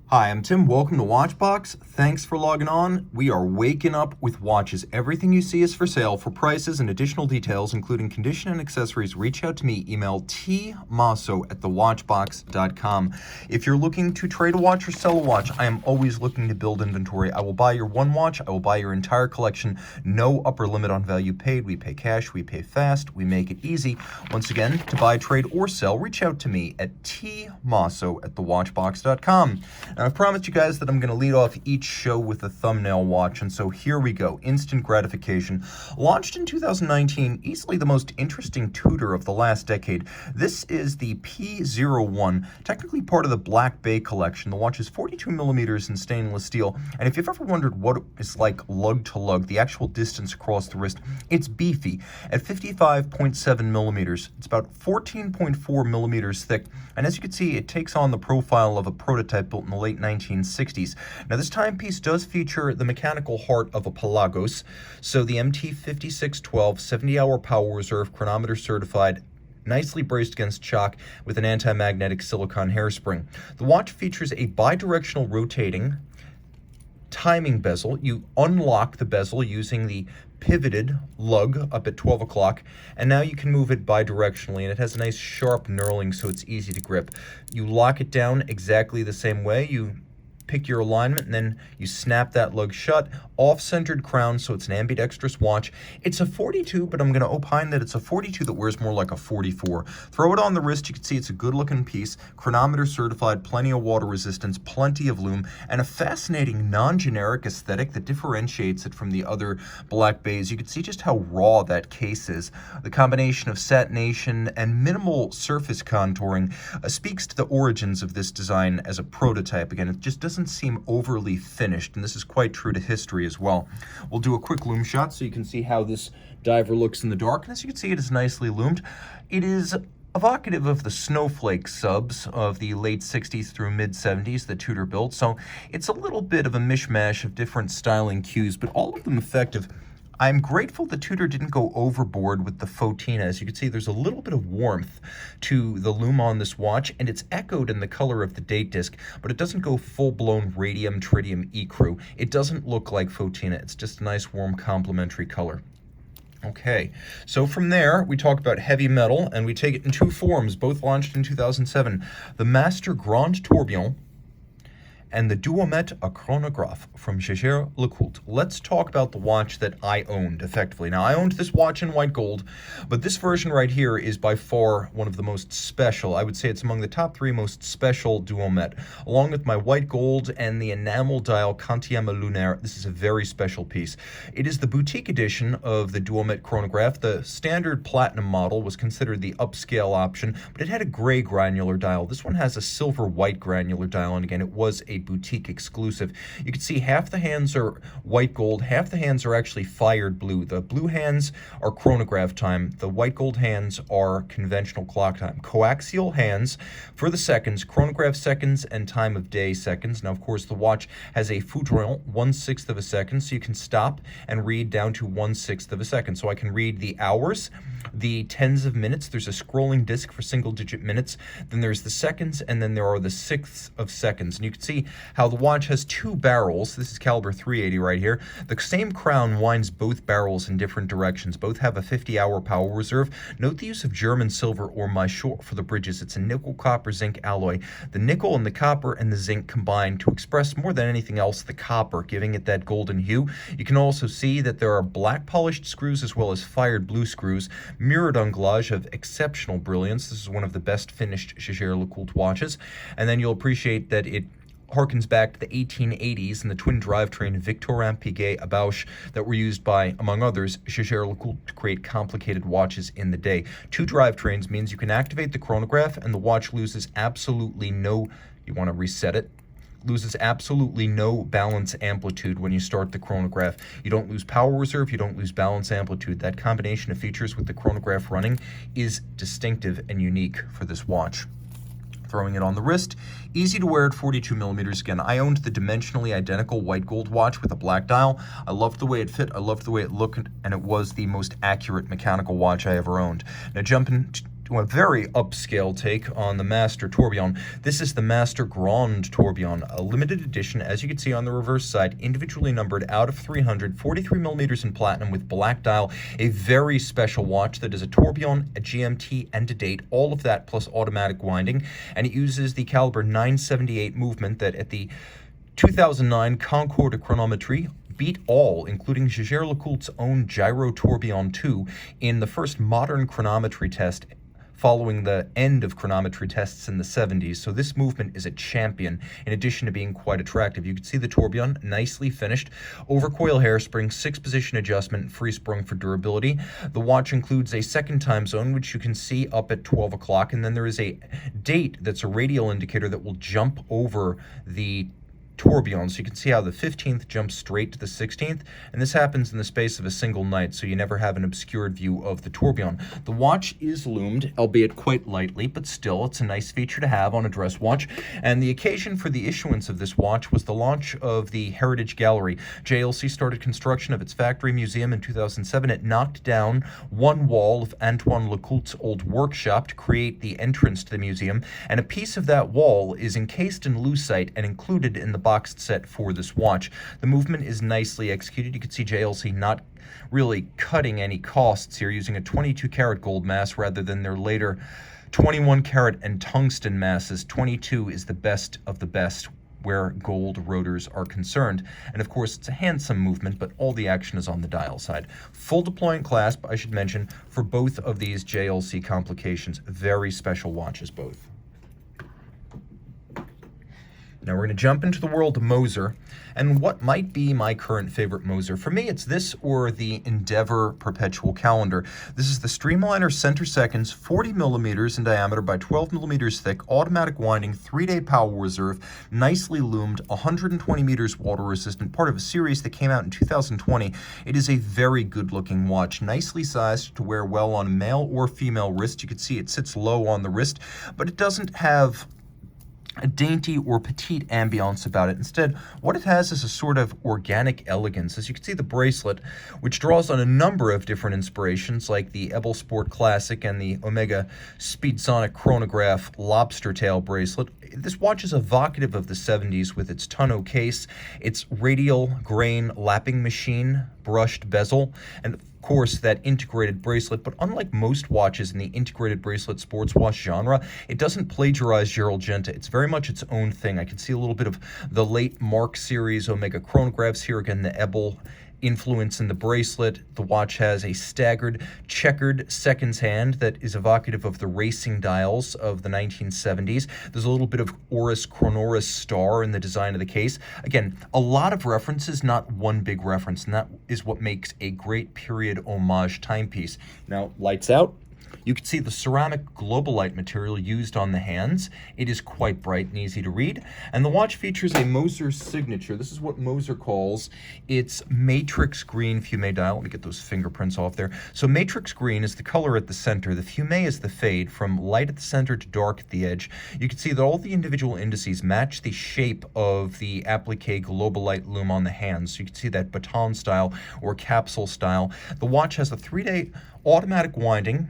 Hi, I'm Tim. Welcome to Watchbox. Thanks for logging on. We are waking up with watches. Everything you see is for sale. For prices and additional details, including condition and accessories, reach out to me. Email tmosso@thewatchbox.com. If you're looking to trade a watch or sell a watch, I am always looking to build inventory. I will buy your one watch. I will buy your entire collection. No upper limit on value paid. We pay cash. We pay fast. We make it easy. Once again, to buy, trade, or sell, reach out to me at tmosso@thewatchbox.com. Now, I've promised you guys that I'm going to lead off each show with a thumbnail watch, and so here we go. Instant gratification. Launched in 2019, easily the most interesting Tudor of the last decade. This is the P01, technically part of the Black Bay collection. The watch is 42 millimeters in stainless steel, and if you've ever wondered what it's like lug-to-lug, the actual distance across the wrist, it's beefy at 55.7 millimeters. It's about 14.4 millimeters thick, and as you can see, it takes on the profile of a prototype built in the late 1960s. Now, this timepiece does feature the mechanical heart of a Pelagos, so the MT5612 70-hour power reserve, chronometer certified, nicely braced against shock with an anti-magnetic silicone hairspring. The watch features a bidirectional rotating timing bezel. You unlock the bezel using the pivoted lug up at 12 o'clock, and now you can move it bidirectionally, and it has a nice sharp knurling, so it's easy to grip. You lock it down exactly the same way. You pick your alignment, and then you snap that lug shut. Off-centered crown, so it's an ambidextrous watch. It's a 42, but I'm going to opine that it's a 42 that wears more like a 44. Throw it on the wrist, you can see it's a good-looking piece. Chronometer certified, plenty of water resistance, plenty of lume, and a fascinating non-generic aesthetic that differentiates it from the other Black Bays. You can see just how raw that case is. The combination of satination and minimal surface contouring speaks to the origins of this design as a prototype. Again, it just doesn't seem overly finished, and this is quite true to history as well. We'll do a quick lume shot so you can see how this diver looks in the dark, and as you can see, it is nicely lumed. It is evocative of the snowflake subs of the late 60s through mid 70s that Tudor built, so it's a little bit of a mishmash of different styling cues, but all of them effective. I'm grateful that Tudor didn't go overboard with the photina. As you can see, there's a little bit of warmth to the lume on this watch, and it's echoed in the color of the date disc, but it doesn't go full-blown radium tritium ecru. It doesn't look like photina. It's just a nice, warm, complementary color. Okay, so from there, we talk about heavy metal, and we take it in two forms, both launched in 2007. The Master Grand Tourbillon and the Duometre, a chronograph from Jaeger-LeCoultre. Let's talk about the watch that I owned, effectively. Now, I owned this watch in white gold, but this version right here is by far one of the most special. I would say it's among the top three most special Duometre. Along with my white gold and the enamel dial Quantième Lunaire, this is a very special piece. It is the boutique edition of the Duometre chronograph. The standard platinum model was considered the upscale option, but it had a gray granular dial. This one has a silver-white granular dial, and again, it was a boutique exclusive. You can see half the hands are white gold, half the hands are actually fired blue. The blue hands are chronograph time, the white gold hands are conventional clock time. Coaxial hands for the seconds, chronograph seconds, and time of day seconds. Now, of course, the watch has a foudroyant, 1/6 of a second, so you can stop and read down to 1/6 of a second. So I can read the hours, the tens of minutes, there's a scrolling disc for single-digit minutes, then there's the seconds, and then there are the sixths of seconds. And you can see how the watch has two barrels. This is caliber 380 right here. The same crown winds both barrels in different directions. Both have a 50-hour power reserve. Note the use of German silver or maillot for the bridges. It's a nickel, copper, zinc alloy. The nickel and the copper and the zinc combine to express more than anything else the copper, giving it that golden hue. You can also see that there are black polished screws as well as fired blue screws. Mirrored anglage of exceptional brilliance. This is one of the best finished Jaeger-LeCoultre watches. And then you'll appreciate that it harkens back to the 1880s and the twin drivetrain Victorin Piguet Abauche that were used by, among others, Jaeger-LeCoultre to create complicated watches in the day. Two drivetrains means you can activate the chronograph and the watch loses absolutely no, you want to reset it, loses absolutely no balance amplitude when you start the chronograph. You don't lose power reserve, you don't lose balance amplitude. That combination of features with the chronograph running is distinctive and unique for this watch. Throwing it on the wrist, easy to wear at 42 millimeters. Again, I owned the dimensionally identical white gold watch with a black dial. I loved the way it fit, I loved the way it looked, and it was the most accurate mechanical watch I ever owned. Now jumping a very upscale take on the Master Tourbillon. This is the Master Grand Tourbillon, a limited edition, as you can see on the reverse side, individually numbered out of 300, 43 millimeters in platinum with black dial, a very special watch that is a tourbillon, a GMT, and a date, all of that plus automatic winding, and it uses the caliber 978 movement that at the 2009 Concours de Chronometrie beat all, including Jaeger-LeCoultre's own Gyro Tourbillon 2, in the first modern chronometry test following the end of chronometry tests in the 70s. So this movement is a champion, in addition to being quite attractive. You can see the tourbillon, nicely finished, overcoil hairspring, 6-position adjustment, free sprung for durability. The watch includes a second time zone, which you can see up at 12 o'clock, and then there is a date that's a radial indicator that will jump over the tourbillon, so you can see how the 15th jumps straight to the 16th, and this happens in the space of a single night, so you never have an obscured view of the tourbillon. The watch is loomed, albeit quite lightly, but still, it's a nice feature to have on a dress watch, and the occasion for the issuance of this watch was the launch of the Heritage Gallery. JLC started construction of its factory museum in 2007. It knocked down one wall of Antoine Lecoultre's old workshop to create the entrance to the museum, and a piece of that wall is encased in lucite and included in the boxed set for this watch. The movement is nicely executed. You can see JLC not really cutting any costs here, using a 22 karat gold mass rather than their later 21 karat and tungsten masses. 22 is the best of the best where gold rotors are concerned. And of course, it's a handsome movement, but all the action is on the dial side. Full deployant clasp, I should mention, for both of these JLC complications. Very special watches, both. Now we're going to jump into the world of Moser, and what might be my current favorite Moser. For me, it's this or the Endeavor Perpetual Calendar. This is the Streamliner center seconds, 40 millimeters in diameter by 12 millimeters thick, automatic winding, 3-day power reserve, nicely loomed, 120 meters water resistant, part of a series that came out in 2020. It is a very good looking watch, nicely sized to wear well on male or female wrist. You can see it sits low on the wrist, but it doesn't have a dainty or petite ambiance about it. Instead, what it has is a sort of organic elegance. As you can see, the bracelet, which draws on a number of different inspirations, like the Ebel Sport Classic and the Omega Speedsonic Chronograph Lobster Tail bracelet. This watch is evocative of the 70s with its tonneau case, its radial grain lapping machine, brushed bezel, and of course that integrated bracelet. But unlike most watches in the integrated bracelet sports watch genre, it doesn't plagiarize Gerald Genta. It's very much its own thing. I can see a little bit of the late Mark series Omega chronographs here. Again, the Ebel influence in the bracelet. The watch has a staggered, checkered seconds hand that is evocative of the racing dials of the 1970s. There's a little bit of Oris Chronoris star in the design of the case. Again, a lot of references, not one big reference, and that is what makes a great period homage timepiece. Now, lights out. You can see the ceramic Globalite material used on the hands. It is quite bright and easy to read. And the watch features a Moser signature. This is what Moser calls its matrix green fume dial. Let me get those fingerprints off there. So matrix green is the color at the center. The fume is the fade from light at the center to dark at the edge. You can see that all the individual indices match the shape of the applique Globalite lume on the hands. So you can see that baton style or capsule style. The watch has a 3-day automatic winding,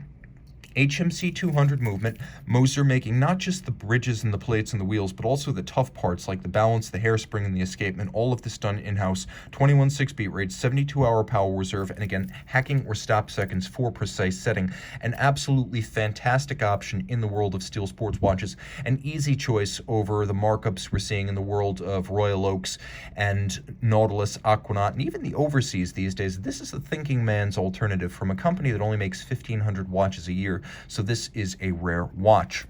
HMC 200 movement, Moser making not just the bridges and the plates and the wheels, but also the tough parts like the balance, the hairspring, and the escapement. All of this done in-house, 21.6 beat rate, 72-hour power reserve, and again, hacking or stop seconds for precise setting. An absolutely fantastic option in the world of steel sports watches. An easy choice over the markups we're seeing in the world of Royal Oaks and Nautilus, Aquanaut, and even the overseas these days. This is the thinking man's alternative from a company that only makes 1,500 watches a year. So this is a rare watch.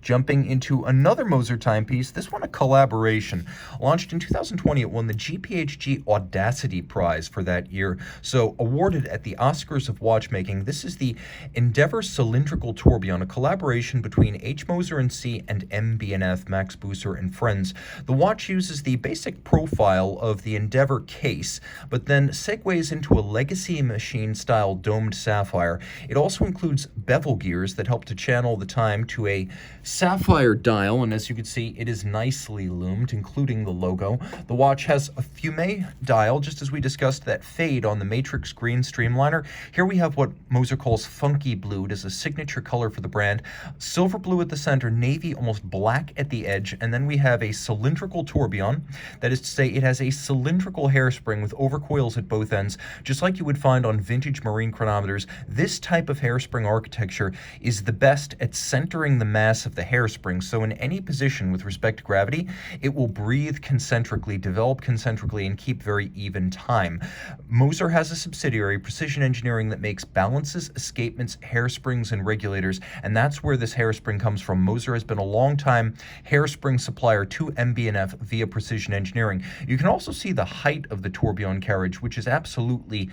Jumping into another Moser timepiece, this one a collaboration. Launched in 2020, it won the GPHG Audacity Prize for that year. So awarded at the Oscars of Watchmaking, this is the Endeavor Cylindrical Tourbillon, a collaboration between H. Moser and C and MB&F, Max Buser and Friends. The watch uses the basic profile of the Endeavor case, but then segues into a legacy machine-style domed sapphire. It also includes bevel gears that help to channel the time to a sapphire dial, and as you can see, it is nicely loomed, including the logo. The watch has a fume dial, just as we discussed that fade on the Matrix Green Streamliner. Here we have what Moser calls funky blue. It is a signature color for the brand. Silver blue at the center, navy, almost black at the edge, and then we have a cylindrical tourbillon. That is to say, it has a cylindrical hairspring with overcoils at both ends, just like you would find on vintage marine chronometers. This type of hairspring architecture is the best at centering the mass of the hairspring, so in any position with respect to gravity, it will breathe concentrically, develop concentrically, and keep very even time. Moser has a subsidiary, Precision Engineering, that makes balances, escapements, hairsprings, and regulators, and that's where this hairspring comes from. Moser has been a long-time hairspring supplier to MB&F via Precision Engineering. You can also see the height of the tourbillon carriage, which is absolutely,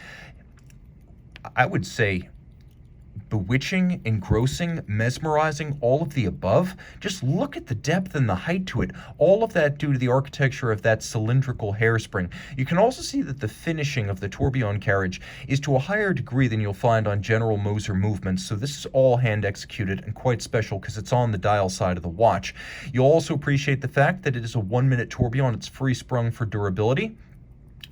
I would say, bewitching, engrossing, mesmerizing, all of the above. Just look at the depth and the height to it. All of that due to the architecture of that cylindrical hairspring. You can also see that the finishing of the tourbillon carriage is to a higher degree than you'll find on general Moser movements, so this is all hand executed and quite special because it's on the dial side of the watch. You'll also appreciate the fact that it is a 1-minute tourbillon. It's free sprung for durability,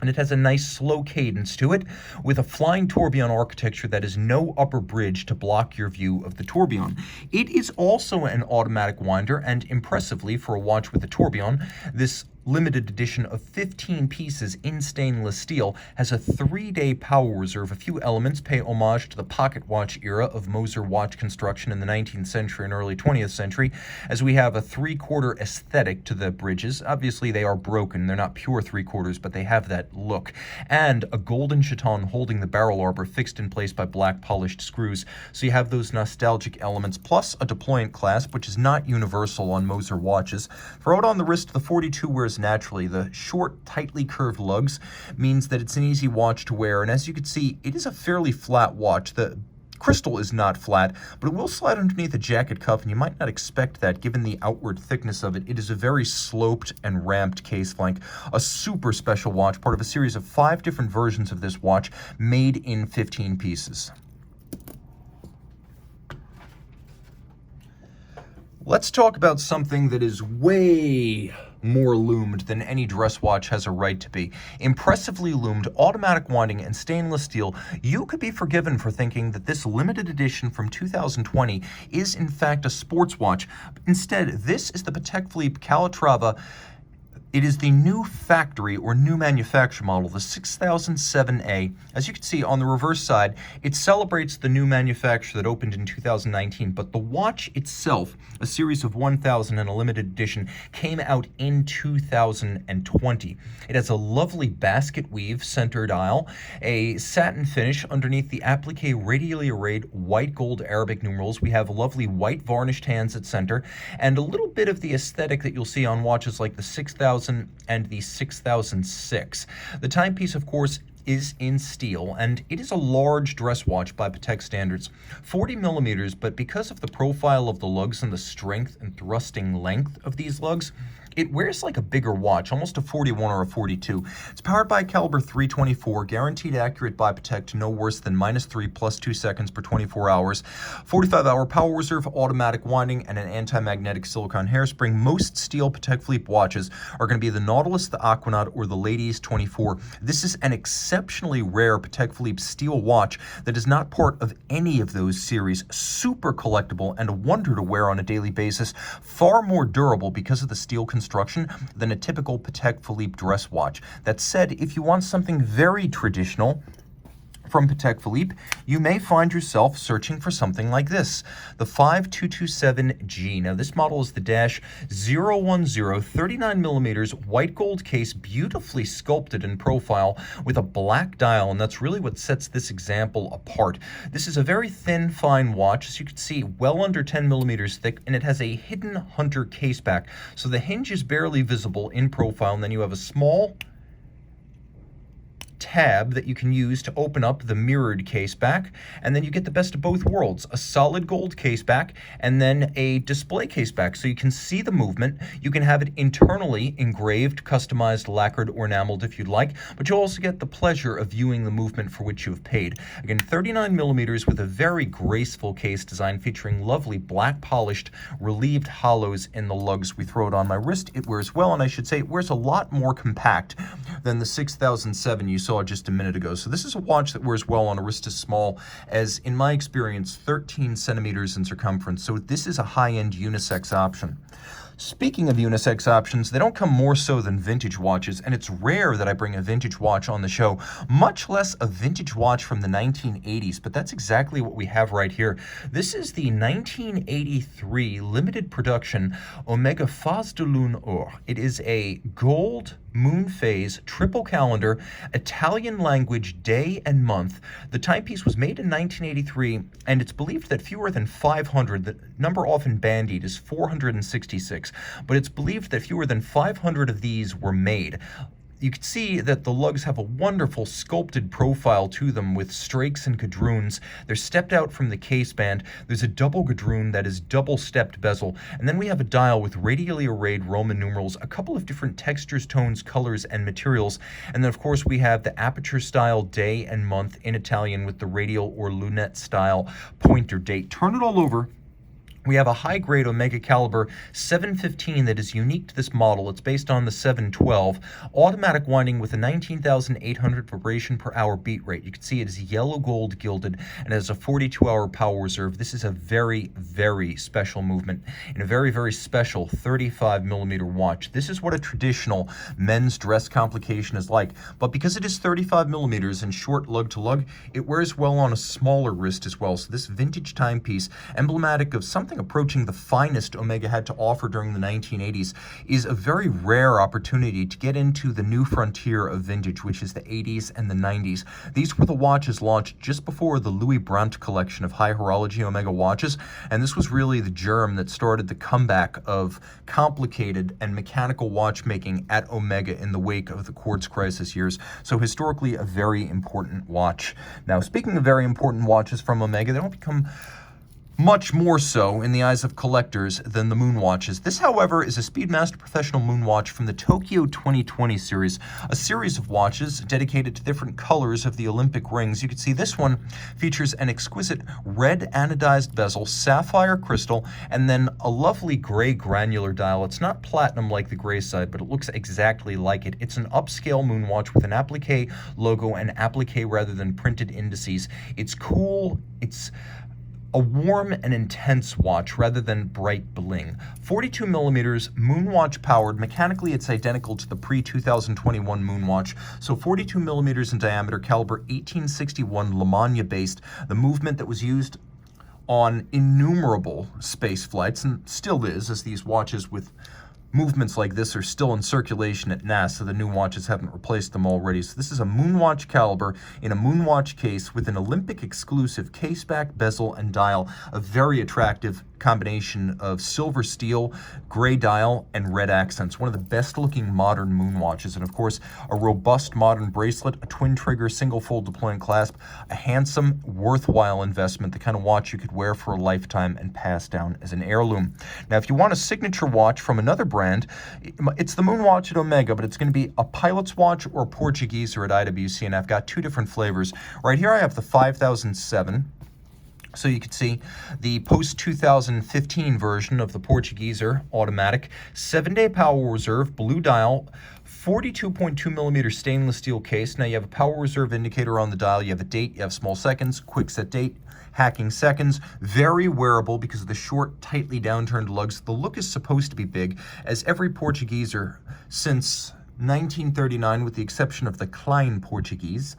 and it has a nice slow cadence to it with a flying tourbillon architecture that is no upper bridge to block your view of the tourbillon. It is also an automatic winder, and impressively for a watch with a tourbillon, this limited edition of 15 pieces in stainless steel has a 3-day power reserve. A few elements pay homage to the pocket watch era of Moser watch construction in the 19th century and early 20th century, as we have a 3/4 aesthetic to the bridges. Obviously they are broken, they're not pure 3/4, but they have that look, and a golden chaton holding the barrel arbor fixed in place by black polished screws, so you have those nostalgic elements, plus a deployant clasp, which is not universal on Moser watches. Throw it on the wrist, the 42 wears naturally. The short, tightly curved lugs means that it's an easy watch to wear, and as you can see, it is a fairly flat watch. The crystal is not flat, but it will slide underneath the jacket cuff, and you might not expect that given the outward thickness of it. It is a very sloped and ramped case flank. A super special watch, part of a series of 5 different versions of this watch made in 15 pieces. Let's talk about something that is way more loomed than any dress watch has a right to be. Impressively loomed, automatic winding, and stainless steel. You could be forgiven for thinking that this limited edition from 2020 is in fact a sports watch. Instead, this is the Patek Philippe Calatrava. It is the new factory or new manufacture model, the 6007A. As you can see on the reverse side, it celebrates the new manufacture that opened in 2019, but the watch itself, a series of 1000 and a limited edition, came out in 2020. It has a lovely basket weave center dial, a satin finish underneath the applique radially arrayed white gold Arabic numerals. We have lovely white varnished hands at center, and a little bit of the aesthetic that you'll see on watches like the 6000 and the 6006. The timepiece, of course, is in steel, and it is a large dress watch by Patek standards, 40 millimeters, but because of the profile of the lugs and the strength and thrusting length of these lugs, it wears like a bigger watch, almost a 41 or a 42. It's powered by a caliber 324, guaranteed accurate by Patek to no worse than -3 + 2 seconds per 24 hours, 45-hour power reserve, automatic winding, and an anti-magnetic silicone hairspring. Most steel Patek Philippe watches are going to be the Nautilus, the Aquanaut, or the Ladies 24. This is an exceptionally rare Patek Philippe steel watch that is not part of any of those series. Super collectible and a wonder to wear on a daily basis. Far more durable because of the steel construction than a typical Patek Philippe dress watch. That said, if you want something very traditional from Patek Philippe, you may find yourself searching for something like this, the 5227G. Now this model is the dash 010, 39 millimeters, white gold case, beautifully sculpted in profile with a black dial, and that's really what sets this example apart. This is a very thin, fine watch, as you can see, well under 10 millimeters thick, and it has a hidden hunter case back, so the hinge is barely visible in profile, and then you have a small tab that you can use to open up the mirrored case back, and then you get the best of both worlds, a solid gold case back and then a display case back, so you can see the movement. You can have it internally engraved, customized, lacquered, or enameled if you'd like, but you'll also get the pleasure of viewing the movement for which you have paid. Again, 39 millimeters with a very graceful case design featuring lovely black polished relieved hollows in the lugs. We throw it on my wrist, it wears well, and I should say it wears a lot more compact than the 6007 you saw just a minute ago. So this is a watch that wears well on a wrist as small as, in my experience, 13 centimeters in circumference. So this is a high-end unisex option. Speaking of unisex options, they don't come more so than vintage watches, and it's rare that I bring a vintage watch on the show, much less a vintage watch from the 1980s, but that's exactly what we have right here. This is the 1983 limited production Omega Phase de Lune Or. It is a gold moon phase triple calendar, Italian language day and month. The timepiece was made in 1983, and it's believed that fewer than 500, the number often bandied is 466, but it's believed that fewer than 500 of these were made. You can see that the lugs have a wonderful sculpted profile to them with strakes and gadroons. They're stepped out from the case band. There's a double gadroon that is double stepped bezel. And then we have a dial with radially arrayed Roman numerals, a couple of different textures, tones, colors, and materials. And then, of course, we have the aperture style day and month in Italian with the radial or lunette style pointer date. Turn it all over. We have a high-grade Omega caliber 715 that is unique to this model. It's based on the 712, automatic winding with a 19,800 vibration per hour beat rate. You can see it is yellow gold gilded and has a 42-hour power reserve. This is a very, very special movement in a very, very special 35 millimeter watch. This is what a traditional men's dress complication is like, but because it is 35 millimeters and short lug-to-lug, it wears well on a smaller wrist as well. So this vintage timepiece, emblematic of something approaching the finest Omega had to offer during the 1980s, is a very rare opportunity to get into the new frontier of vintage, which is the 80s and the 90s. These were the watches launched just before the Louis Brandt collection of high horology Omega watches, and this was really the germ that started the comeback of complicated and mechanical watchmaking at Omega in the wake of the quartz crisis years. So historically, a very important watch. Now, speaking of very important watches from Omega, they don't become much more so in the eyes of collectors than the moon watches. This, however, is a Speedmaster professional moon watch from the Tokyo 2020 series, a series of watches dedicated to different colors of the Olympic rings. You can see this one features an exquisite red anodized bezel, sapphire crystal, and then a lovely gray granular dial. It's not platinum like the gray side, but it looks exactly like it. It's an upscale moon watch with an applique logo and applique rather than printed indices. It's cool. It's a warm and intense watch rather than bright bling. 42 millimeters, moon watch powered. Mechanically, it's identical to the pre-2021 moon watch. So 42 millimeters in diameter, caliber 1861 Lemania based. The movement that was used on innumerable space flights, and still is, as these watches with movements like this are still in circulation at NASA. The new watches haven't replaced them already. So this is a Moonwatch caliber in a Moonwatch case with an Olympic exclusive caseback, bezel, and dial. A very attractive combination of silver steel, gray dial, and red accents. One of the best looking modern moon watches. And of course, a robust modern bracelet, a twin trigger, single fold deploying clasp, a handsome, worthwhile investment, the kind of watch you could wear for a lifetime and pass down as an heirloom. Now, if you want a signature watch from another brand, it's the moon watch at Omega, but it's going to be a pilot's watch or a Portugieser at IWC, and I've got two different flavors. Right here I have the 5007. So you can see the post-2015 version of the Portugieser automatic, 7-day power reserve, blue dial, 42.2 millimeter stainless steel case. Now you have a power reserve indicator on the dial, you have a date, you have small seconds, quick set date, hacking seconds. Very wearable because of the short, tightly downturned lugs. The look is supposed to be big, as every Portugieser since 1939, with the exception of the Klein Portuguese,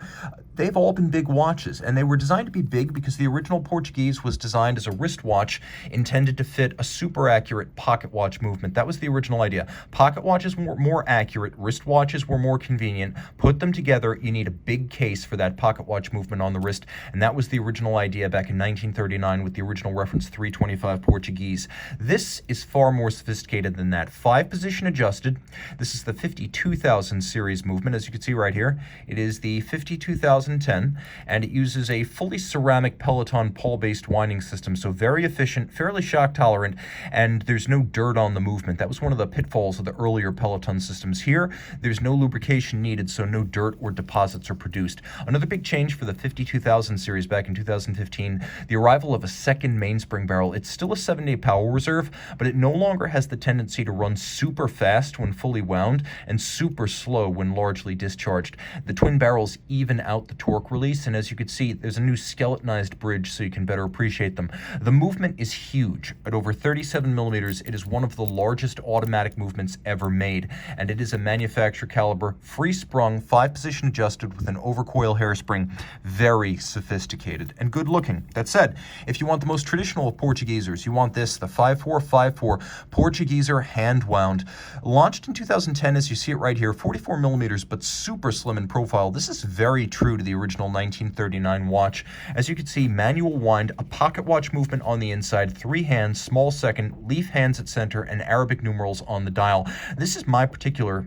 they've all been big watches, and they were designed to be big because the original Portuguese was designed as a wristwatch intended to fit a super accurate pocket watch movement. That was the original idea. Pocket watches were more accurate, wristwatches were more convenient. Put them together, you need a big case for that pocket watch movement on the wrist, and that was the original idea back in 1939 with the original reference 325 Portuguese. This is far more sophisticated than that. 5-position adjusted. This is the 52,000 series movement, as you can see right here. It is the 52,010, and it uses a fully ceramic Peloton pawl-based winding system, so very efficient, fairly shock tolerant, and there's no dirt on the movement. That was one of the pitfalls of the earlier Peloton systems. Here, there's no lubrication needed, so no dirt or deposits are produced. Another big change for the 52,000 series back in 2015, the arrival of a second mainspring barrel. It's still a 7-day power reserve, but it no longer has the tendency to run super fast when fully wound and super slow when largely discharged. The twin barrels even out the torque release, and as you can see, there's a new skeletonized bridge so you can better appreciate them. The movement is huge. At over 37 millimeters, it is one of the largest automatic movements ever made, and it is a manufacturer caliber, free sprung, 5-position adjusted with an overcoil hairspring. Very sophisticated and good looking. That said, if you want the most traditional of Portugiesers, you want this, the 5454 Portugieser hand wound. Launched in 2010, as you see it right here, 44 millimeters, but super slim in profile. This is very true to the original 1939 watch. As you can see, manual wind, a pocket watch movement on the inside, 3 hands, small second, leaf hands at center, and Arabic numerals on the dial. This is my particular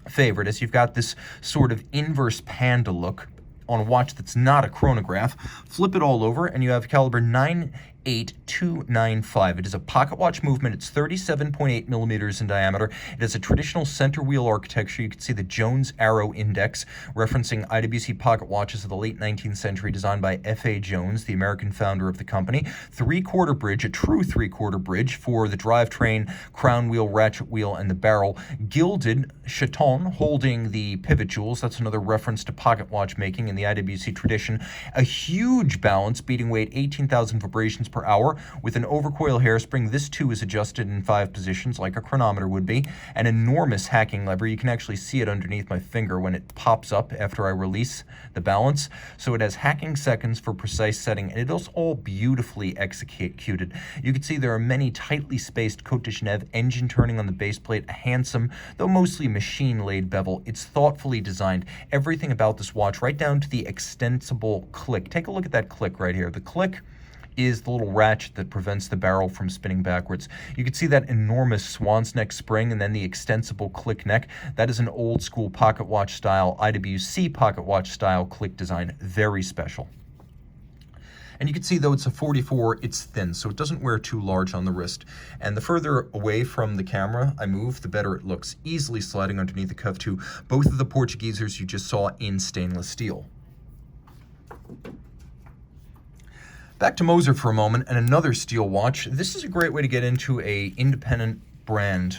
favorite, as you've got this sort of inverse panda look on a watch that's not a chronograph. Flip it all over and you have caliber 98295. It is a pocket watch movement. It's 37.8 millimeters in diameter. It has a traditional center wheel architecture. You can see the Jones Arrow Index, referencing IWC pocket watches of the late 19th century, designed by F.A. Jones, the American founder of the company. 3/4 bridge, a true 3/4 bridge for the drivetrain, crown wheel, ratchet wheel, and the barrel. Gilded chaton holding the pivot jewels. That's another reference to pocket watch making in the IWC tradition. A huge balance, beating weight 18,000 vibrations per hour with an overcoil hairspring. This too is adjusted in 5 positions like a chronometer would be. An enormous hacking lever. You can actually see it underneath my finger when it pops up after I release the balance. So it has hacking seconds for precise setting, and it is all beautifully executed. You can see there are many tightly spaced Côte de Genève engine turning on the base plate, a handsome, though mostly machine-laid bevel. It's thoughtfully designed. Everything about this watch, right down to the extensible click. Take a look at that click right here. The click is the little ratchet that prevents the barrel from spinning backwards. You can see that enormous swan's neck spring and then the extensible click neck. That is an old school pocket watch style, IWC pocket watch style click design. Very special. And you can see, though it's a 44, it's thin, so it doesn't wear too large on the wrist. And the further away from the camera I move, the better it looks, easily sliding underneath the cuff too. Both of the Portugiesers you just saw in stainless steel. Back to Moser for a moment, and another steel watch. This is a great way to get into a independent brand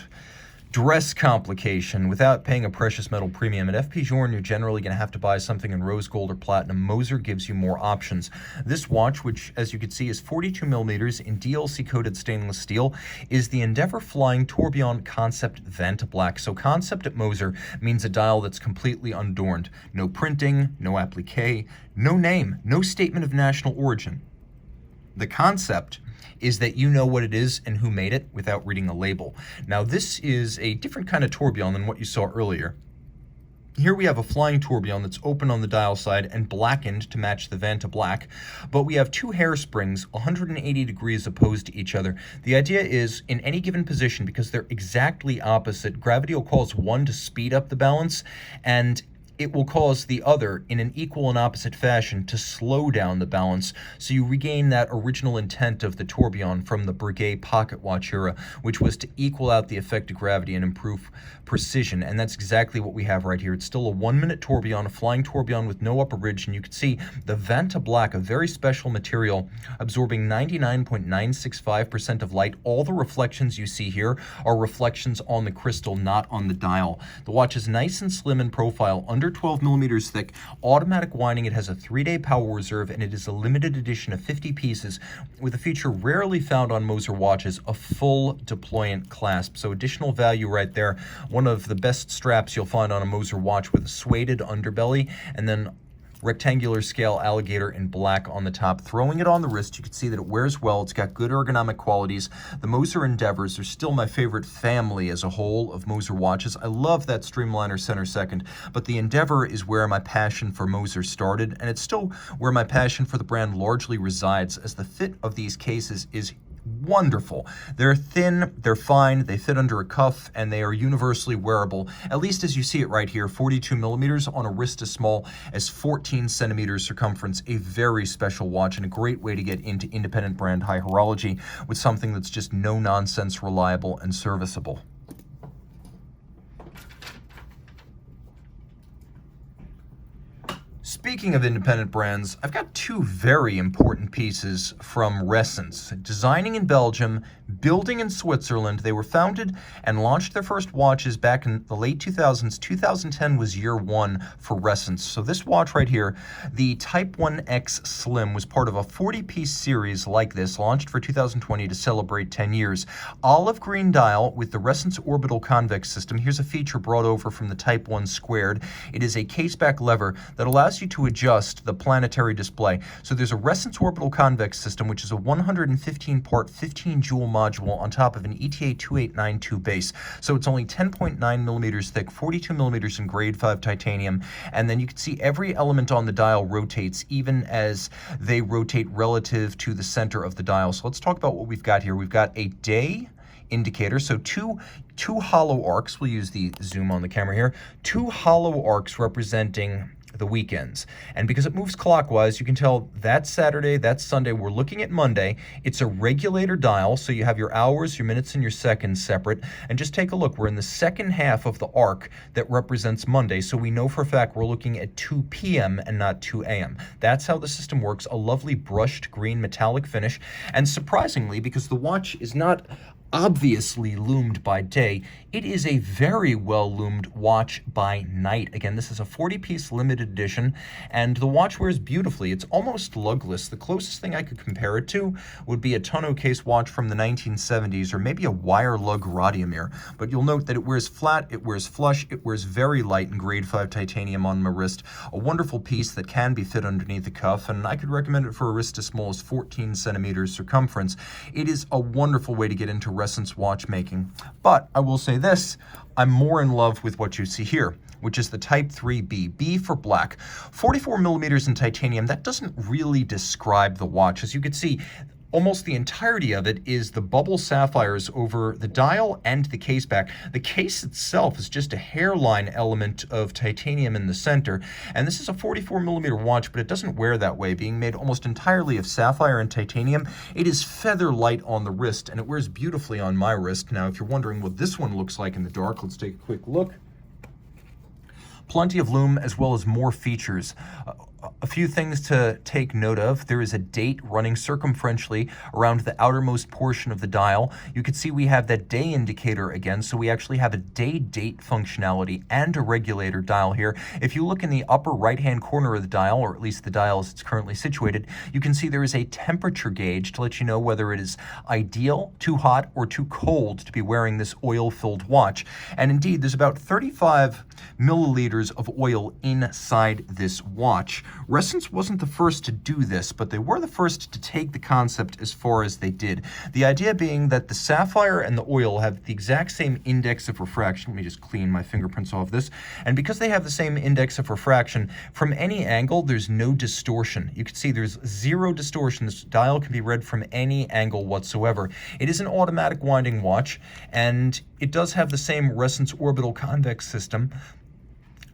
dress complication without paying a precious metal premium. At FP Journe, you're generally going to have to buy something in rose gold or platinum. Moser gives you more options. This watch, which as you can see is 42 millimeters in DLC coated stainless steel, is the Endeavour Flying Tourbillon Concept Vanta Black. So concept at Moser means a dial that's completely unadorned. No printing, no applique, no name, no statement of national origin. The concept is that you know what it is and who made it without reading a label. Now, this is a different kind of tourbillon than what you saw earlier. Here we have a flying tourbillon that's open on the dial side and blackened to match the Vanta Black, but we have 2 hairsprings 180 degrees opposed to each other. The idea is, in any given position, because they're exactly opposite, gravity will cause one to speed up the balance, and it will cause the other, in an equal and opposite fashion, to slow down the balance, so you regain that original intent of the tourbillon from the Breguet pocket watch era, which was to equal out the effect of gravity and improve precision, and that's exactly what we have right here. It's still a 1-minute tourbillon, a flying tourbillon with no upper bridge, and you can see the Vanta Black, a very special material, absorbing 99.965% of light. All the reflections you see here are reflections on the crystal, not on the dial. The watch is nice and slim in profile, under 12 millimeters thick, automatic winding. It has a 3-day power reserve, and it is a limited edition of 50 pieces with a feature rarely found on Moser watches, a full deployant clasp. So additional value right there. One of the best straps you'll find on a Moser watch, with a suede underbelly and then rectangular scale alligator in black on the top. Throwing it on the wrist, you can see that it wears well. It's got good ergonomic qualities. The Moser Endeavors are still my favorite family as a whole of Moser watches. I love that Streamliner center second, but the Endeavor is where my passion for Moser started, and it's still where my passion for the brand largely resides, as the fit of these cases is wonderful. They're thin, they're fine, they fit under a cuff, and they are universally wearable, at least as you see it right here, 42 millimeters on a wrist as small as 14 centimeters circumference. A very special watch and a great way to get into independent brand high horology with something that's just no nonsense, reliable, and serviceable. Speaking of independent brands, I've got two very important pieces from Ressence. Designing in Belgium, building in Switzerland, they were founded and launched their first watches back in the late 2000s. 2010 was year one for Ressence. So this watch right here, the Type 1X Slim, was part of a 40-piece series like this, launched for 2020 to celebrate 10 years. Olive green dial with the Ressence orbital convex system. Here's a feature brought over from the Type 1 Squared. It is a caseback lever that allows you to adjust the planetary display. So there's a Ressence orbital convex system, which is a 115-part 15-jewel module on top of an ETA 2892 base. So it's only 10.9 millimeters thick, 42 millimeters in grade 5 titanium, and then you can see every element on the dial rotates, even as they rotate relative to the center of the dial. So let's talk about what we've got here. We've got a day indicator, so two hollow arcs. We'll use the zoom on the camera here. Two hollow arcs representing the weekends. And because it moves clockwise, you can tell that's Saturday, that's Sunday. We're looking at Monday. It's a regulator dial, so you have your hours, your minutes, and your seconds separate. And just take a look. We're in the second half of the arc that represents Monday, so we know for a fact we're looking at 2 p.m. and not 2 a.m. That's how the system works. A lovely brushed green metallic finish. And surprisingly, because the watch is not obviously loomed by day, it is a very well loomed watch by night. Again, this is a 40-piece limited edition, and the watch wears beautifully. It's almost lugless. The closest thing I could compare it to would be a tonneau case watch from the 1970s, or maybe a wire lug Radiomir. But you'll note that it wears flat, it wears flush, it wears very light in grade 5 titanium on my wrist. A wonderful piece that can be fit underneath the cuff, and I could recommend it for a wrist as small as 14 centimeters circumference. It is a wonderful way to get into Ressence watchmaking. But I will say this, I'm more in love with what you see here, which is the Type 3B, B for black. 44 millimeters in titanium. That doesn't really describe the watch. As you can see, almost the entirety of it is the bubble sapphires over the dial and the case back. The case itself is just a hairline element of titanium in the center, and this is a 44 millimeter watch, but it doesn't wear that way, being made almost entirely of sapphire and titanium. It is feather light on the wrist, and it wears beautifully on my wrist. Now, if you're wondering what this one looks like in the dark, let's take a quick look. Plenty of lume, as well as more features. A few things to take note of. There is a date running circumferentially around the outermost portion of the dial. You can see we have that day indicator again, so we actually have a day date functionality and a regulator dial here. If you look in the upper right-hand corner of the dial, or at least the dial as it's currently situated, you can see there is a temperature gauge to let you know whether it is ideal, too hot, or too cold to be wearing this oil-filled watch. And indeed, there's about 35 milliliters of oil inside this watch. Ressence wasn't the first to do this, but they were the first to take the concept as far as they did. The idea being that the sapphire and the oil have the exact same index of refraction. Let me just clean my fingerprints off this. And because they have the same index of refraction, from any angle, there's no distortion. You can see there's zero distortion. This dial can be read from any angle whatsoever. It is an automatic winding watch, and it does have the same Ressence orbital convex system,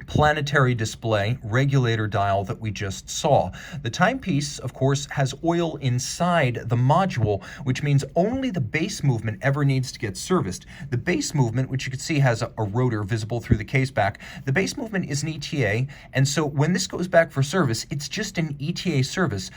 planetary display, regulator dial that we just saw. The timepiece, of course, has oil inside the module, which means only the base movement ever needs to get serviced. The base movement, which you can see has a rotor visible through the case back, the base movement is an ETA, and so when this goes back for service, it's just an ETA service.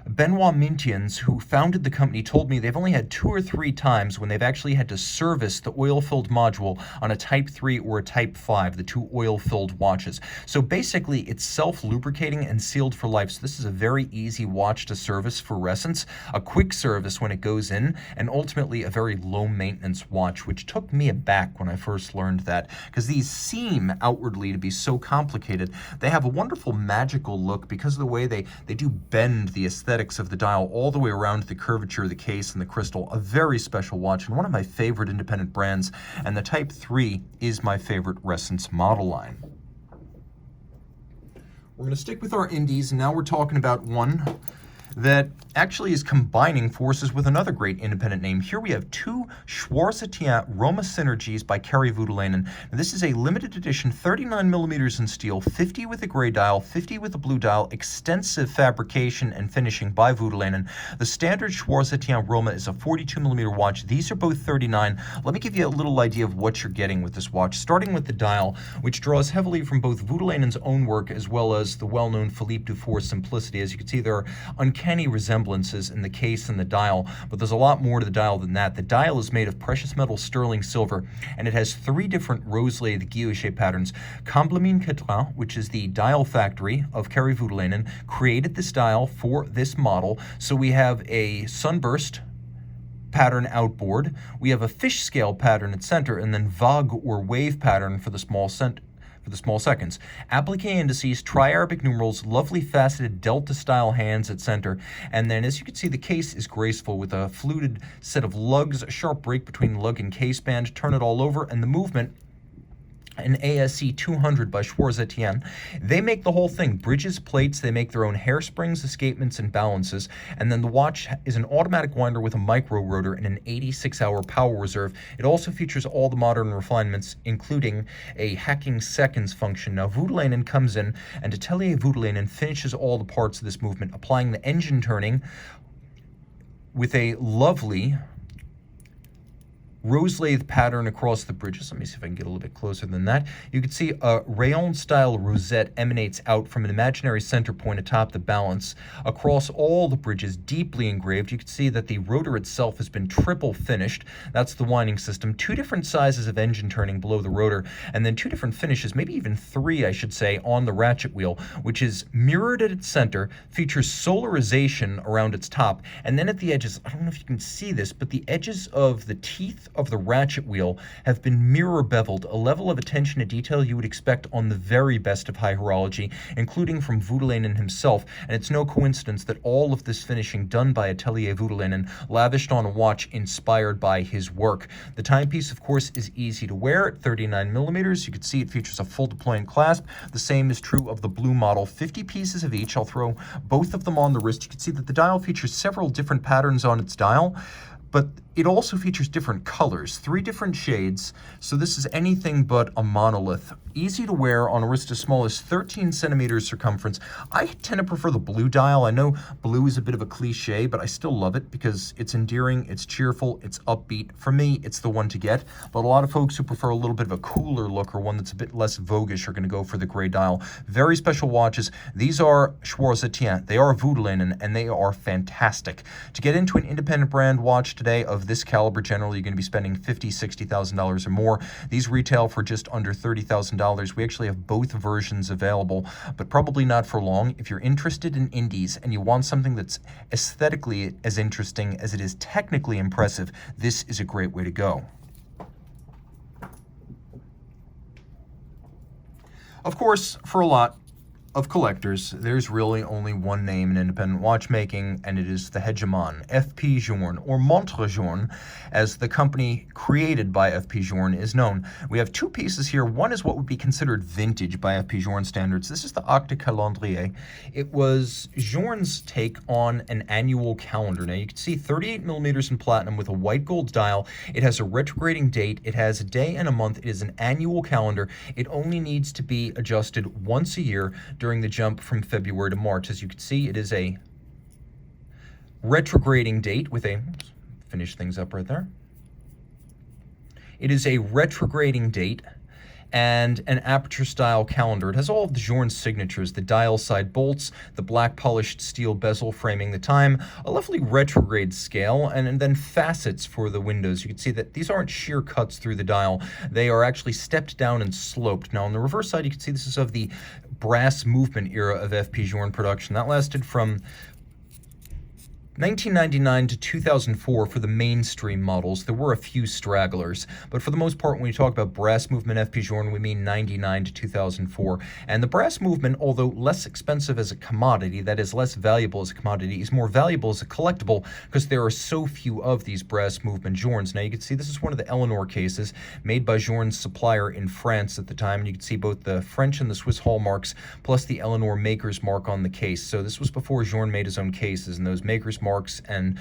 Benoit Mintians, who founded the company, told me they've only had 2 or 3 times when they've actually had to service the oil-filled module on a Type 3 or a Type 5, the 2 oil-filled watches. So basically, it's self-lubricating and sealed for life. So this is a very easy watch to service for Ressence, a quick service when it goes in, and ultimately a very low-maintenance watch, which took me aback when I first learned that, because these seem outwardly to be so complicated. They have a wonderful magical look because of the way they do bend the aesthetics of the dial all the way around the curvature of the case and the crystal. A very special watch and one of my favorite independent brands, and the Type 3 is my favorite Ressence model line. We're going to stick with our indies, and now we're talking about one that actually is combining forces with another great independent name. Here we have 2 Schwarz Etienne Roma Synergies by Kari Voutilainen. Now this is a limited edition 39 millimeters in steel, 50 with a gray dial, 50 with a blue dial, extensive fabrication and finishing by Voutilainen. The standard Schwarz Etienne Roma is a 42 millimeter watch. These are both 39. Let me give you a little idea of what you're getting with this watch, starting with the dial, which draws heavily from both Voutilainen's own work as well as the well-known Philippe Dufour's simplicity. As you can see, there are uncanny resemblances in the case and the dial, but there's a lot more to the dial than that. The dial is made of precious metal sterling silver, and it has 3 different rose-lathe guilloche patterns. Comblamin Quatrin, which is the dial factory of Kari Voutilainen, created this dial for this model. So we have a sunburst pattern outboard, we have a fish scale pattern at center, and then vague or wave pattern for the small seconds. Applique indices, tri-Arabic numerals, lovely faceted delta-style hands at center, and then as you can see, the case is graceful with a fluted set of lugs, a sharp break between lug and case band, turn it all over, and the movement, an ASC 200 by Schwarz Etienne. They make the whole thing. Bridges, plates, they make their own hairsprings, escapements, and balances. And then the watch is an automatic winder with a micro rotor and an 86-hour power reserve. It also features all the modern refinements, including a hacking seconds function. Now, Voutilainen comes in, and Atelier Voutilainen finishes all the parts of this movement, applying the engine turning with a lovely rose lathe pattern across the bridges. Let me see if I can get a little bit closer than that. You can see a rayon-style rosette emanates out from an imaginary center point atop the balance across all the bridges, deeply engraved. You can see that the rotor itself has been triple finished. That's the winding system. 2 different sizes of engine turning below the rotor, and then 2 different finishes, maybe even 3, I should say, on the ratchet wheel, which is mirrored at its center, features solarization around its top, and then at the edges, I don't know if you can see this, but the edges of the teeth of the ratchet wheel have been mirror beveled, a level of attention to detail you would expect on the very best of high horology, including from Voutilainen himself. And it's no coincidence that all of this finishing done by Atelier Voutilainen lavished on a watch inspired by his work. The timepiece, of course, is easy to wear at 39 millimeters. You can see it features a full deploying clasp. The same is true of the blue model, 50 pieces of each. I'll throw both of them on the wrist. You can see that the dial features several different patterns on its dial, but it also features different colors, 3 different shades, so this is anything but a monolith. Easy to wear on a wrist as small as 13 centimeters circumference. I tend to prefer the blue dial. I know blue is a bit of a cliche, but I still love it because it's endearing, it's cheerful, it's upbeat. For me, it's the one to get, but a lot of folks who prefer a little bit of a cooler look or one that's a bit less voguish are going to go for the gray dial. Very special watches. These are Schwarz Etienne. They are Voutilainen, and they are fantastic. To get into an independent brand watch today of this caliber, generally you're going to be spending $50,000, $60,000 or more. These retail for just under $30,000. We actually have both versions available, but probably not for long. If you're interested in indies and you want something that's aesthetically as interesting as it is technically impressive, this is a great way to go. Of course, for a lot of collectors, there's really only one name in independent watchmaking, and it is the hegemon, FP Journe, or Montre Journe, as the company created by FP Journe is known. We have 2 pieces here. One is what would be considered vintage by FP Journe standards. This is the Octa Calendrier. It was Journe's take on an annual calendar. Now you can see 38 millimeters in platinum with a white gold dial. It has a retrograding date. It has a day and a month. It is an annual calendar. It only needs to be adjusted once a year during the jump from February to March. As you can see, it is a retrograding date with a, finish things up right there. It is a retrograding date, and an aperture-style calendar. It has all of the Journe signatures, the dial side bolts, the black polished steel bezel framing the time, a lovely retrograde scale, and then facets for the windows. You can see that these aren't sheer cuts through the dial. They are actually stepped down and sloped. Now, on the reverse side, you can see this is of the brass movement era of FP Journe production. That lasted from 1999 to 2004 for the mainstream models. There were a few stragglers, but for the most part, when we talk about brass movement FP Journe, we mean 99 to 2004. And the brass movement, although less expensive as a commodity, that is less valuable as a commodity, is more valuable as a collectible because there are so few of these brass movement Journes. Now you can see this is one of the Eleanor cases made by Journe's supplier in France at the time, and you can see both the French and the Swiss hallmarks plus the Eleanor maker's mark on the case. So this was before Journe made his own cases, and those maker's marks and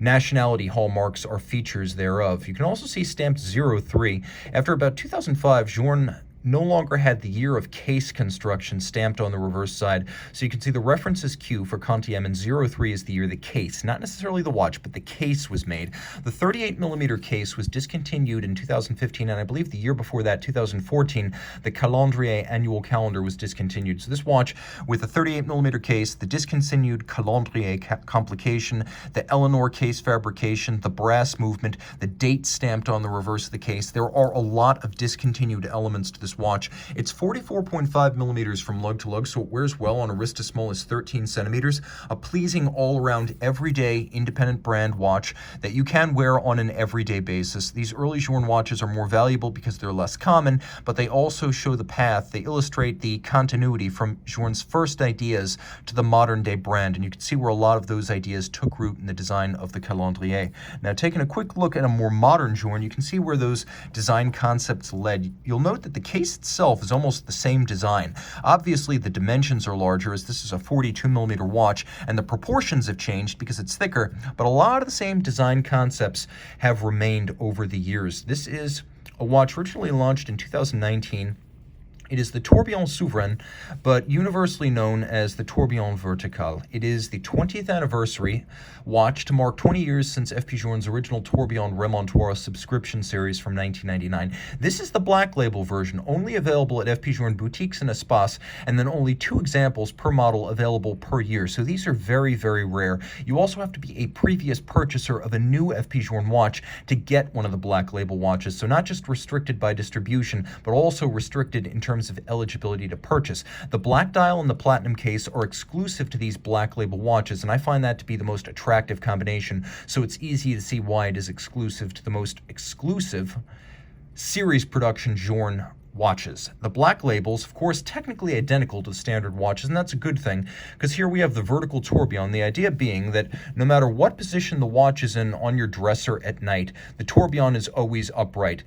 nationality hallmarks are features thereof. You can also see stamped 03. After about 2005, Journe no longer had the year of case construction stamped on the reverse side. So you can see the reference is Q for Quantième, and 03 is the year the case, not necessarily the watch, but the case was made. The 38mm case was discontinued in 2015, and I believe the year before that, 2014, the Calendrier annual calendar was discontinued. So this watch with the 38mm case, the discontinued Calendrier complication, the Eleanor case fabrication, the brass movement, the date stamped on the reverse of the case, there are a lot of discontinued elements to this watch. It's 44.5 millimeters from lug to lug, so it wears well on a wrist as small as 13 centimeters. A pleasing all-around, everyday, independent brand watch that you can wear on an everyday basis. These early Journe watches are more valuable because they're less common, but they also show the path. They illustrate the continuity from Journe's first ideas to the modern-day brand, and you can see where a lot of those ideas took root in the design of the Calendrier. Now, taking a quick look at a more modern Journe, you can see where those design concepts led. You'll note that the case itself is almost the same design. Obviously, the dimensions are larger as this is a 42mm watch, and the proportions have changed because it's thicker, but a lot of the same design concepts have remained over the years. This is a watch originally launched in 2019. It is the Tourbillon Souverain, but universally known as the Tourbillon Vertical. It is the 20th anniversary watch to mark 20 years since FP Journe's original Tourbillon Remontoire subscription series from 1999. This is the black label version, only available at FP Journe boutiques and espace, and then only 2 examples per model available per year. So these are very, very rare. You also have to be a previous purchaser of a new FP Journe watch to get one of the black label watches. So not just restricted by distribution, but also restricted in terms of eligibility to purchase. The black dial and the platinum case are exclusive to these black label watches, and I find that to be the most attractive combination, so it's easy to see why it is exclusive to the most exclusive series production Journe watches. The black labels, of course, technically identical to the standard watches, and that's a good thing, because here we have the vertical tourbillon, the idea being that no matter what position the watch is in on your dresser at night, the tourbillon is always upright.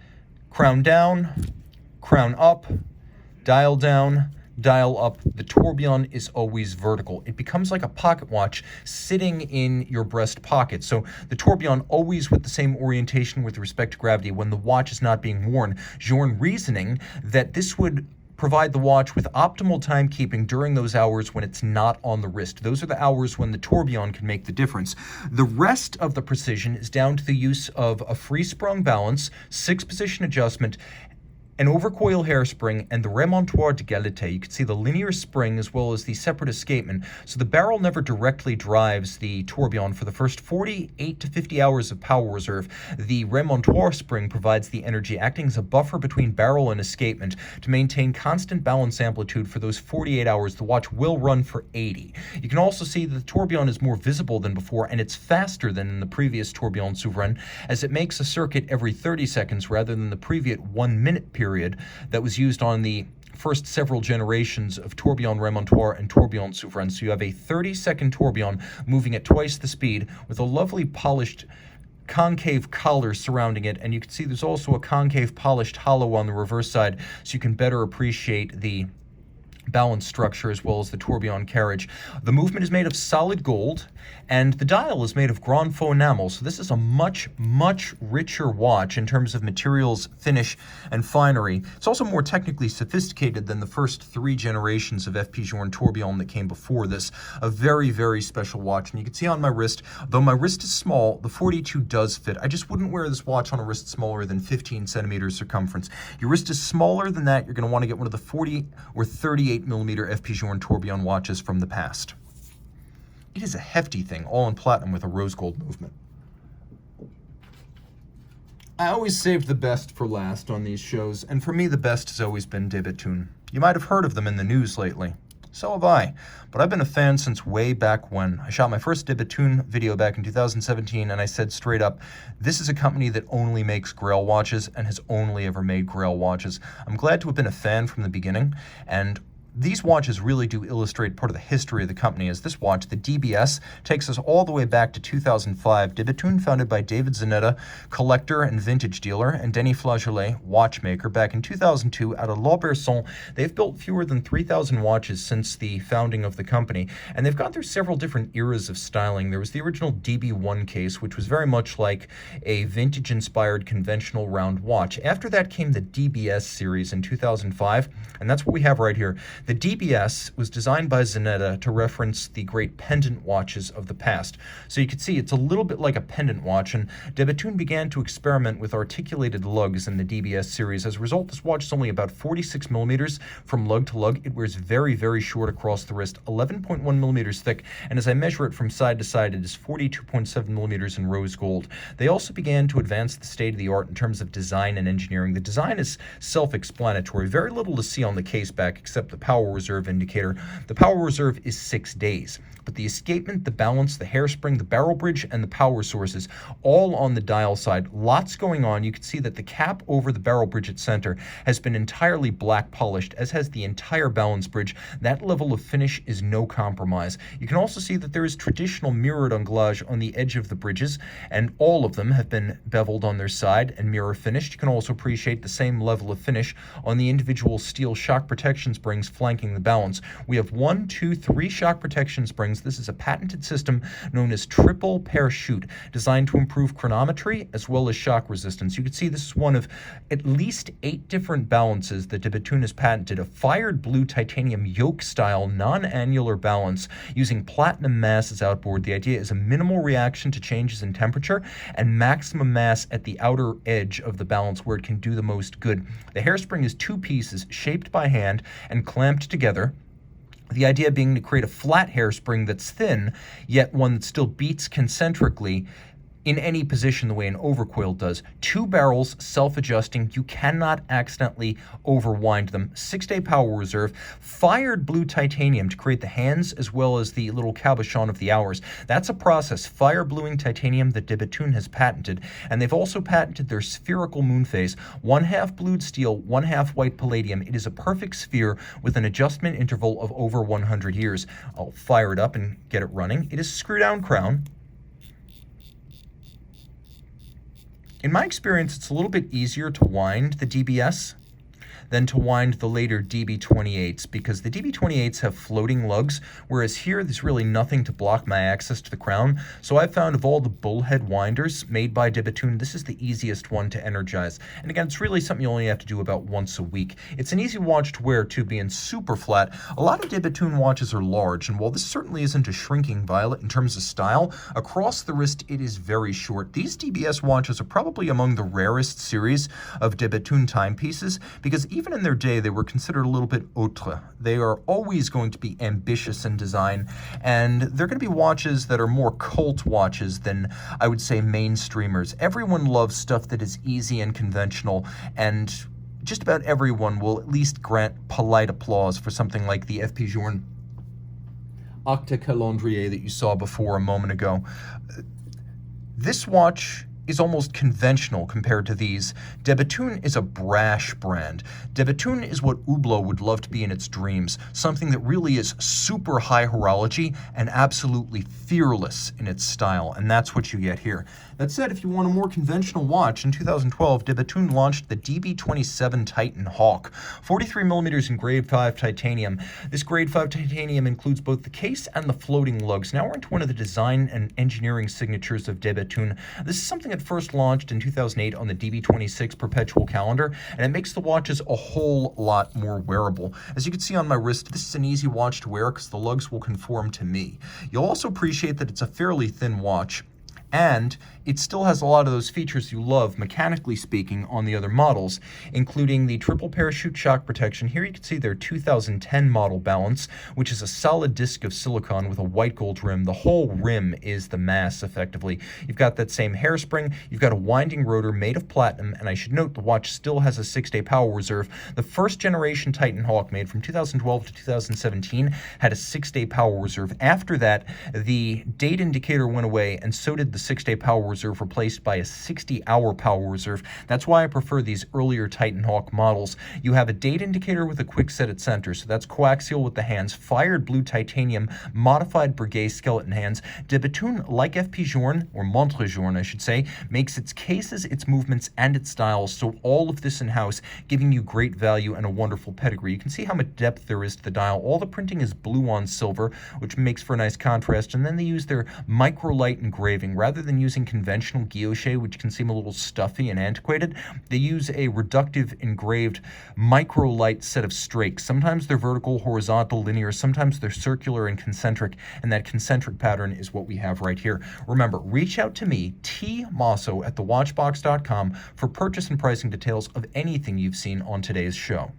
Crown down, crown up, dial down, dial up, the tourbillon is always vertical. It becomes like a pocket watch sitting in your breast pocket. So the tourbillon always with the same orientation with respect to gravity when the watch is not being worn. Journe reasoning that this would provide the watch with optimal timekeeping during those hours when it's not on the wrist. Those are the hours when the tourbillon can make the difference. The rest of the precision is down to the use of a free sprung balance, 6-position adjustment, an overcoil hairspring, and the remontoire d'égalité. You can see the linear spring as well as the separate escapement. So the barrel never directly drives the tourbillon. For the first 48 to 50 hours of power reserve, the remontoire spring provides the energy, acting as a buffer between barrel and escapement to maintain constant balance amplitude for those 48 hours. The watch will run for 80. You can also see that the tourbillon is more visible than before, and it's faster than in the previous Tourbillon Souverain, as it makes a circuit every 30 seconds rather than the previous 1-minute period that was used on the first several generations of Tourbillon Remontoire and Tourbillon Souverain. So you have a 30-second tourbillon moving at twice the speed with a lovely polished concave collar surrounding it, and you can see there's also a concave polished hollow on the reverse side so you can better appreciate the balance structure as well as the tourbillon carriage. The movement is made of solid gold, and the dial is made of grand faux enamel, so this is a much richer watch in terms of materials, finish, and finery. It's also more technically sophisticated than the first 3 generations of FP Journe tourbillon that came before this. A very special watch, and you can see on my wrist, though my wrist is small, the 42 does fit. I just wouldn't wear this watch on a wrist smaller than 15 centimeters circumference. Your wrist is smaller than that, you're going to want to get one of the 40 or 38 millimeter FP Journe tourbillon watches from the past. It is a hefty thing, all in platinum with a rose gold movement. I always save the best for last on these shows, and for me the best has always been de Bethune. You might have heard of them in the news lately. So have I, but I've been a fan since way back when. I shot my first de Bethune video back in 2017, and I said straight up, this is a company that only makes Grail watches and has only ever made Grail watches. I'm glad to have been a fan from the beginning, and these watches really do illustrate part of the history of the company, as this watch, the DBS, takes us all the way back to 2005. De Bethune, founded by David Zanetta, collector and vintage dealer, and Denis Flageolet, watchmaker, back in 2002 out of L'Auberson. They've built fewer than 3,000 watches since the founding of the company, and they've gone through several different eras of styling. There was the original DB1 case, which was very much like a vintage-inspired conventional round watch. After that came the DBS series in 2005, and that's what we have right here. The DBS was designed by Zanetta to reference the great pendant watches of the past. So you can see it's a little bit like a pendant watch, and de Bethune began to experiment with articulated lugs in the DBS series. As a result, this watch is only about 46 millimeters from lug to lug. It wears very short across the wrist, 11.1 millimeters thick, and as I measure it from side to side, it is 42.7 millimeters in rose gold. They also began to advance the state of the art in terms of design and engineering. The design is self-explanatory. Very little to see on the case back except the power reserve indicator. The power reserve is 6 days, but the escapement, the balance, the hairspring, the barrel bridge, and the power sources, all on the dial side. Lots going on. You can see that the cap over the barrel bridge at center has been entirely black polished, as has the entire balance bridge. That level of finish is no compromise. You can also see that there is traditional mirrored anglage on the edge of the bridges, and all of them have been beveled on their side and mirror finished. You can also appreciate the same level of finish on the individual steel shock protection springs flanking the balance. We have 1, 2, 3 shock protection springs. This is a patented system known as triple parachute, designed to improve chronometry as well as shock resistance. You can see this is one of at least 8 different balances that de Bethune has patented. A fired blue titanium yoke style non-annular balance using platinum mass as outboard. The idea is a minimal reaction to changes in temperature and maximum mass at the outer edge of the balance where it can do the most good. The hairspring is 2 pieces shaped by hand and clamped together. The idea being to create a flat hairspring that's thin, yet one that still beats concentrically in any position the way an overcoil does. 2 barrels, self-adjusting. You cannot accidentally overwind them. 6-day power reserve. Fired blue titanium to create the hands as well as the little cabochon of the hours. That's a process, fire bluing titanium, that de Bethune has patented. And they've also patented their spherical moon phase. 1/2 blued steel, 1/2 white palladium. It is a perfect sphere with an adjustment interval of over 100 years. I'll fire it up and get it running. It is a screw-down crown. In my experience, it's a little bit easier to wind the DBS than to wind the later DB28s, because the DB28s have floating lugs, whereas here there's really nothing to block my access to the crown. So I've found of all the bullhead winders made by de Bethune, this is the easiest one to energize. And again, it's really something you only have to do about once a week. It's an easy watch to wear too, being super flat. A lot of de Bethune watches are large, and while this certainly isn't a shrinking violet in terms of style, across the wrist it is very short. These DBS watches are probably among the rarest series of de Bethune timepieces, because even in their day, they were considered a little bit autre. They are always going to be ambitious in design, and they're going to be watches that are more cult watches than, I would say, mainstreamers. Everyone loves stuff that is easy and conventional, and just about everyone will at least grant polite applause for something like the FP Journe Octa Calendrier that you saw before a moment ago. This watch is almost conventional compared to these. De Bethune is a brash brand. De Bethune is what Hublot would love to be in its dreams, something that really is super high horology and absolutely fearless in its style, and that's what you get here. That said, if you want a more conventional watch, in 2012, De Bethune launched the DB27 Titan Hawk, 43mm in grade 5 titanium. This grade 5 titanium includes both the case and the floating lugs. Now we're into one of the design and engineering signatures of De Bethune. This is something that first launched in 2008 on the DB26 perpetual calendar, and it makes the watches a whole lot more wearable. As you can see on my wrist, this is an easy watch to wear because the lugs will conform to me. You'll also appreciate that it's a fairly thin watch, and it still has a lot of those features you love, mechanically speaking, on the other models, including the triple parachute shock protection. Here you can see their 2010 model balance, which is a solid disc of silicone with a white gold rim. The whole rim is the mass, effectively. You've got that same hairspring, you've got a winding rotor made of platinum, and I should note the watch still has a 6-day power reserve. The first generation Titan Hawk, made from 2012 to 2017, had a 6-day power reserve. After that, the date indicator went away, and so did the 6-day power reserve, replaced by a 60-hour power reserve. That's why I prefer these earlier Titan Hawk models. You have a date indicator with a quick set at center, so that's coaxial with the hands, fired blue titanium, modified Breguet skeleton hands. De Bethune, like FP Journe, or Montre Journe I should say, makes its cases, its movements, and its styles, so all of this in-house, giving you great value and a wonderful pedigree. You can see how much depth there is to the dial. All the printing is blue on silver, which makes for a nice contrast, and then they use their microlight engraving. Rather than using conventional guilloche, which can seem a little stuffy and antiquated, they use a reductive engraved microlight set of strakes. Sometimes they're vertical, horizontal, linear, sometimes they're circular and concentric, and that concentric pattern is what we have right here. Remember, reach out to me, tmosso, at thewatchbox.com for purchase and pricing details of anything you've seen on today's show.